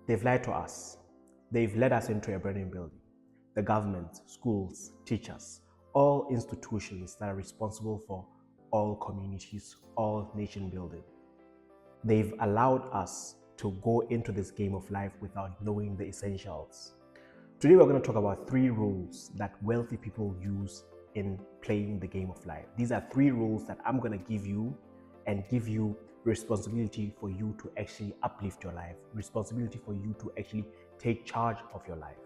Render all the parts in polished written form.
They've lied to us. They've led us into a burning building. The government, schools, teachers, all institutions that are responsible for all communities, all nation building. They've allowed us to go into this game of life without knowing the essentials. Today we're going to talk about 3 rules that wealthy people use in playing the game of life. These are 3 rules that I'm going to give you and give you responsibility for you to actually uplift your life, responsibility for you to actually take charge of your life.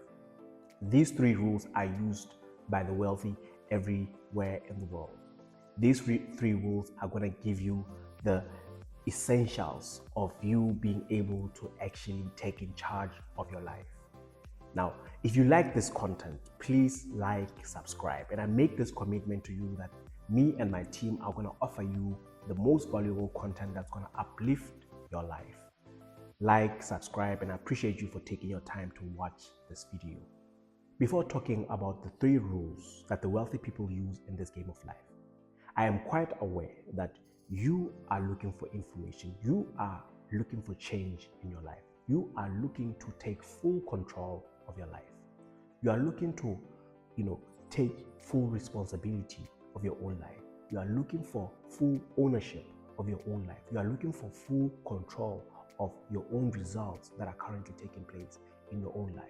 These 3 rules are used by the wealthy everywhere in the world. These 3 rules are going to give you the essentials of you being able to actually take in charge of your life. Now, if you like this content, please like, subscribe, and I make this commitment to you that me and my team are going to offer you the most valuable content that's going to uplift your life. Like, subscribe, and I appreciate you for taking your time to watch this video. Before talking about the 3 rules that the wealthy people use in this game of life, I am quite aware that you are looking for information. You are looking for change in your life. You are looking to take full control of your life. You are looking to, take full responsibility of your own life. You are looking for full ownership of your own life. You are looking for full control of your own results that are currently taking place in your own life.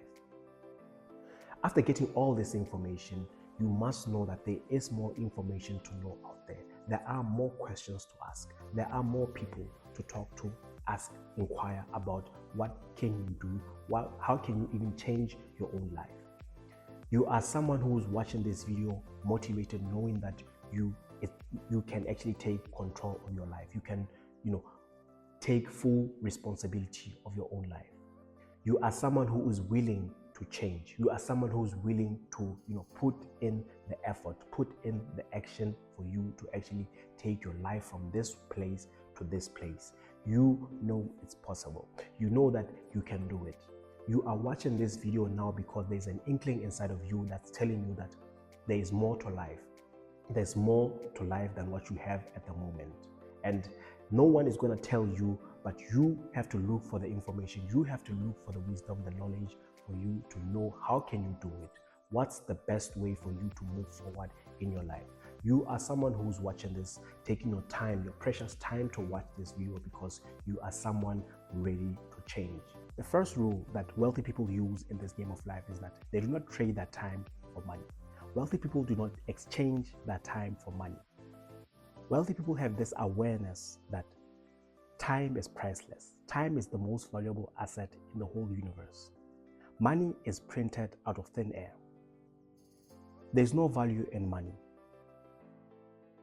After getting all this information, you must know that there is more information to know out there. There are more questions to ask. There are more people to talk to, ask, inquire about what can you do, how can you even change your own life. You are someone who is watching this video motivated, knowing that you can actually take control of your life. You can, take full responsibility of your own life. You are someone who is willing to change. You are someone who is willing to, put in the effort, put in the action for you to actually take your life from this place to this place. You know it's possible. You know that you can do it. You are watching this video now because there's an inkling inside of you that's telling you that there is more to life. There's more to life than what you have at the moment. And no one is going to tell you, but you have to look for the information. You have to look for the wisdom, the knowledge for you to know how can you do it. What's the best way for you to move forward in your life? You are someone who's watching this, taking your time, your precious time to watch this video because you are someone ready to change. The first rule that wealthy people use in this game of life is that they do not trade their time for money. Wealthy people do not exchange their time for money. Wealthy people have this awareness that time is priceless. Time is the most valuable asset in the whole universe. Money is printed out of thin air. There's no value in money.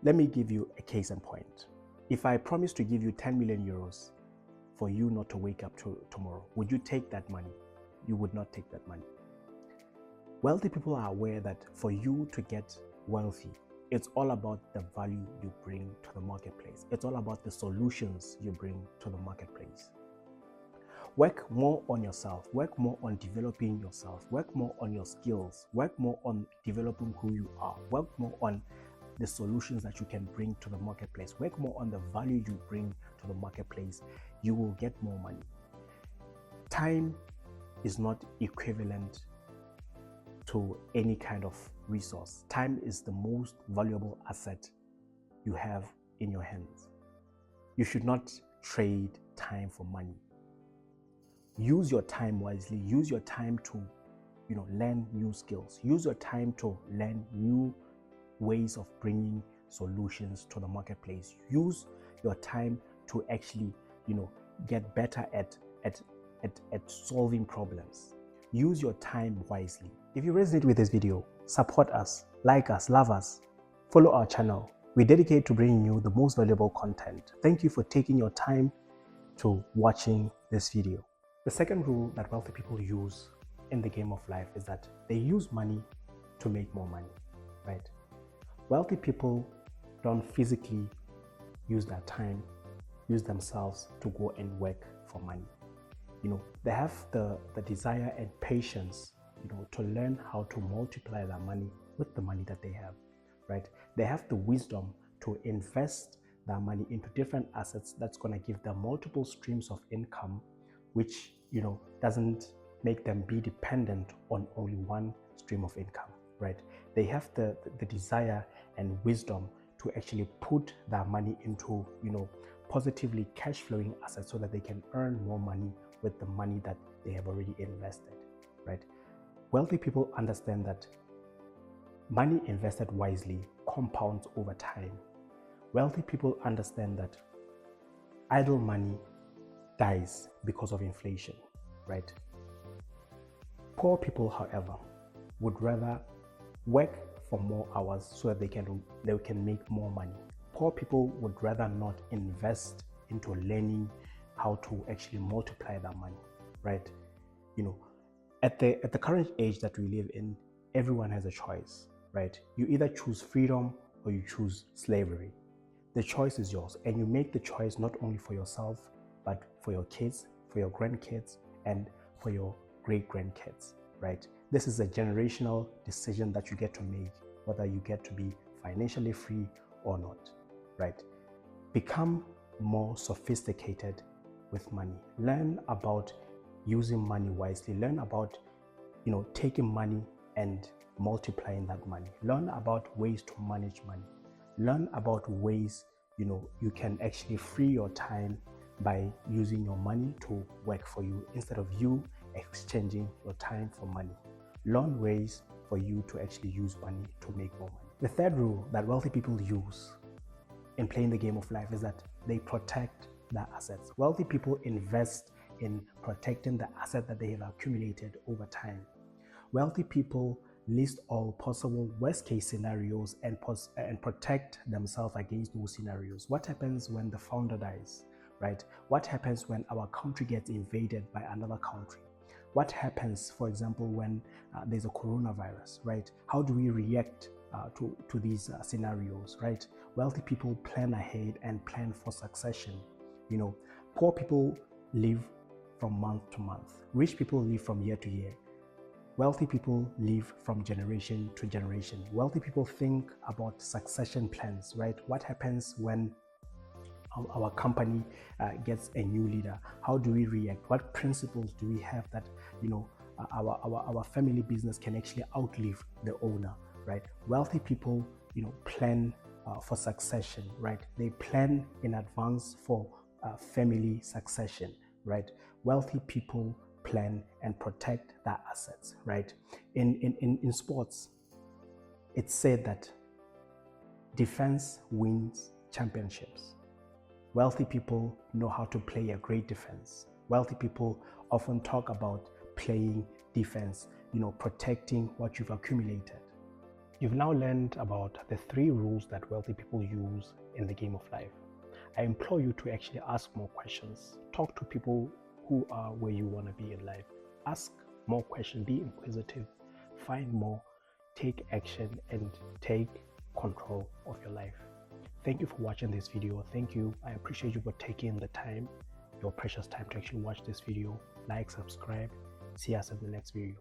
Let me give you a case in point. If I promise to give you 10 million euros for you not to wake up tomorrow, would you take that money? You would not take that money. Wealthy people are aware that for you to get wealthy, it's all about the value you bring to the marketplace. It's all about the solutions you bring to the marketplace. Work more on yourself. Work more on developing yourself. Work more on your skills. Work more on developing who you are. Work more on the solutions that you can bring to the marketplace. Work more on the value you bring to the marketplace. You will get more money. Time is not equivalent to any kind of resource. Time is the most valuable asset you have in your hands. You should not trade time for money. Use your time wisely. Use your time to, learn new skills. Use your time to learn new ways of bringing solutions to the marketplace. Use your time to actually, get better at solving problems. Use your time wisely. If you resonate with this video, support us, like us, love us, follow our channel. We dedicate to bringing you the most valuable content. Thank you for taking your time to watching this video. The second rule that wealthy people use in the game of life is that they use money to make more money, right? Wealthy people don't physically use their time, use themselves to go and work for money. They have the desire and patience, to learn how to multiply their money with the money that they have, right? They have the wisdom to invest their money into different assets that's going to give them multiple streams of income, which, doesn't make them be dependent on only one stream of income, right? They have the desire and wisdom to actually put their money into, positively cash flowing assets so that they can earn more money with the money that they have already invested, right? Wealthy people understand that money invested wisely compounds over time. Wealthy people understand that idle money dies because of inflation, right? Poor people, however, would rather work for more hours so that they can make more money. Poor people would rather not invest into learning how to actually multiply that money, right? At the current age that we live in, everyone has a choice, right? You either choose freedom or you choose slavery. The choice is yours, and you make the choice not only for yourself, but for your kids, for your grandkids, and for your great-grandkids, right? This is a generational decision that you get to make, whether you get to be financially free or not, right? Become more sophisticated with money. Learn about using money wisely. Learn about, taking money and multiplying that money. Learn about ways to manage money. Learn about ways, you can actually free your time by using your money to work for you instead of you exchanging your time for money. Learn ways for you to actually use money to make more money. The third rule that wealthy people use in playing the game of life is that they protect their assets. Wealthy people invest in protecting the asset that they have accumulated over time. Wealthy people list all possible worst case scenarios and protect themselves against those scenarios. What happens when the founder dies, right? What happens when our country gets invaded by another country? What happens, for example, when there's a coronavirus, right? How do we react to these scenarios, right? Wealthy people plan ahead and plan for succession. Poor people live from month to month. Rich people live from year to year. Wealthy people live from generation to generation. Wealthy people think about succession plans, right? What happens when our company gets a new leader? How do we react? What principles do we have that our family business can actually outlive the owner, right? Wealthy people plan for succession, right? They plan in advance for family succession, right? Wealthy people plan and protect their assets, right? In sports, it's said that defense wins championships. Wealthy people know how to play a great defense. Wealthy people often talk about playing defense, protecting what you've accumulated. You've now learned about the 3 rules that wealthy people use in the game of life. I implore you to actually ask more questions. Talk to people who are where you want to be in life. Ask more questions, be inquisitive, find more, take action, and take control of your life. Thank you for watching this video. Thank you. I appreciate you for taking the time, your precious time, to actually watch this video. Like, subscribe. See us in the next video.